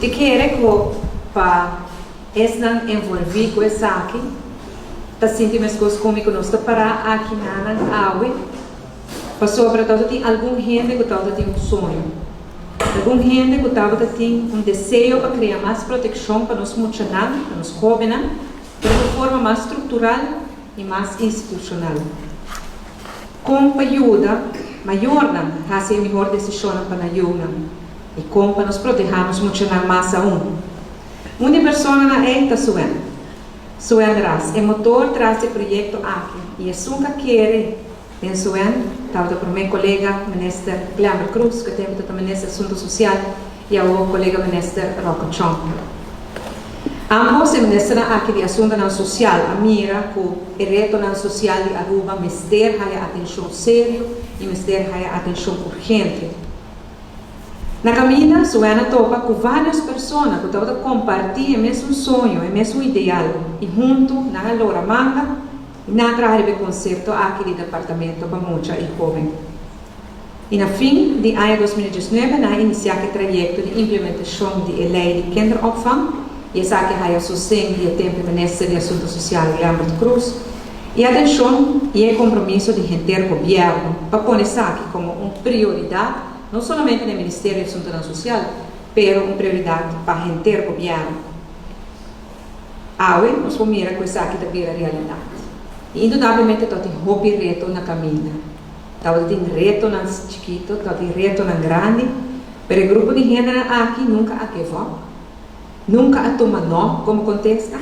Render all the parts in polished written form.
te quero que para estar envolvido com essa aqui, tá sentindo as coisas comigo nós tá parar aqui na água, para sobretudo tem algum gente que talvez tem um sonho, algum gente que talvez tem um desejo para criar mais proteção para nós funcionar, para nós jovens, de uma forma mais estrutural e mais institucional. Com ajuda maior, a ser a melhor decisão para ajuda e com para nos protegermos funcionar mais aún. Uma pessoa na está suando ras, é motor traz o projeto aqui e é nunca quer em suando, estava para o meu colega ministro Guilherme Cruz, que tem também ministro Assunto Social, e o colega ministro Roca Chong. Ambos se ministram aqui de Assunto Social, a mira que o reto social de Aruba mister a atenção sério e mister a atenção urgente. Na caminhada, Suena topa com várias pessoas que estão compartilhando o mesmo sonho, o mesmo ideal, e junto, na Loura Manga, na trabalho de concerto aqui do departamento para muita e jovem. E no fim de ano 2019, na iniciar o trajeto de implementação da lei de kinderopvang, e essa que é a sostenho do tempo ministro de Assunto Social, Guilherme Cruz, e atenção e o compromisso de render o governo para pôr isso aqui como uma prioridade, não somente no Ministério de Assunto Social, mas uma prioridade para render o governo. Agora, nós vamos mirar com isso aqui da realidade. E, indudablemente, tem hobby reto na caminha. Tem reto nas chiquito, tem reto na grande, mas o grupo de gente aqui nunca aqui nunca a toma não como contesta,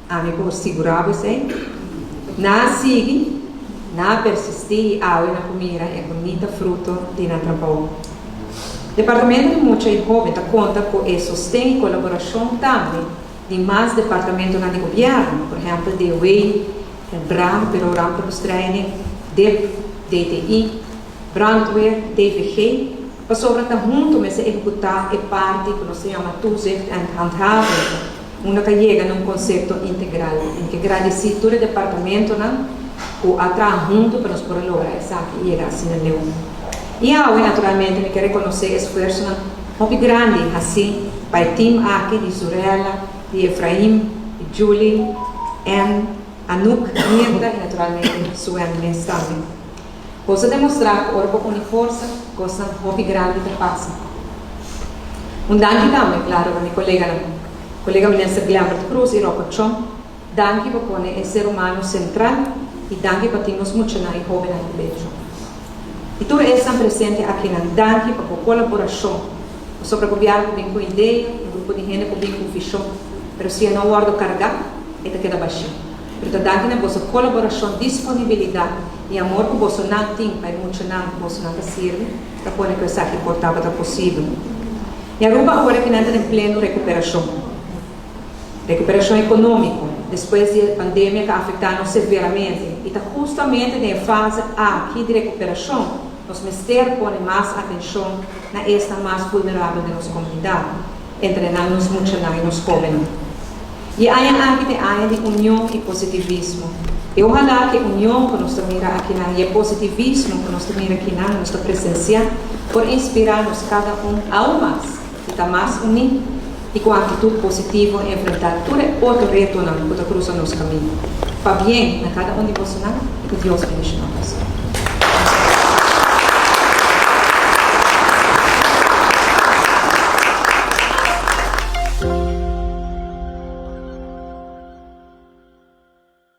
a mim por segurar você, na sigue, na persistir, a na comida é bonita fruto de na trabalho. O Departamento de Mucha e Jovem conta com e sustém colaboração também de mais departamentos do governo, por exemplo, de UEI, BRAM, Bureau Ramp para os Training, DTI, Brandweer, DVG, para sobretudo junto, mas executar a parte que nós chamamos de toezicht en handhaving, uma que chega num conceito integral, em que agradecer todo o departamento, que atrás junto para nós poder lograr essa que chega assim no Leão. E agora, naturalmente, eu quero reconhecer o esforço muito grande, assim, para o time aqui de Zurella, de Efraim, de Julie, Anne, Anouk, Mirta e, naturalmente, Suen Nes também. Posso demonstrar que o corpo com força, coisa muito grande que passa. Danke também, claro, a minha colega ministro Guilherme Cruz e Roca Chong, danke para pôr o ser humano central e danke para termos muito na jovem no Beijo. E tudo isso presente aqui na danke para a colaboração, sobre o governo que vem com ideia, um grupo de gente que vem com visão, mas se não guarda carga, ele queda baixinho. Portanto, danke na vossa colaboração, disponibilidade e amor que você não tem para emocionar que você não serve, para pôr que isso aqui portava possível. E Aruba agora que entra em pleno recuperação econômica, depois da pandemia que afetou severamente, e está justamente na fase aqui de recuperação, nós ministérios põem mais atenção na esta mais vulnerável da nossa comunidade, treinando-nos muito nos jovens. E há aqui tem área de união e positivismo. E ojalá que a união que nós temos aqui e o positivismo que nós temos aqui na nossa presença, por inspirar-nos cada aún mais, e estar mais unidos e com atitude positiva enfrentar todo outro reto que está cruzando nosso caminho. Para bem, na cada de vocês, que Deus bendiga nós.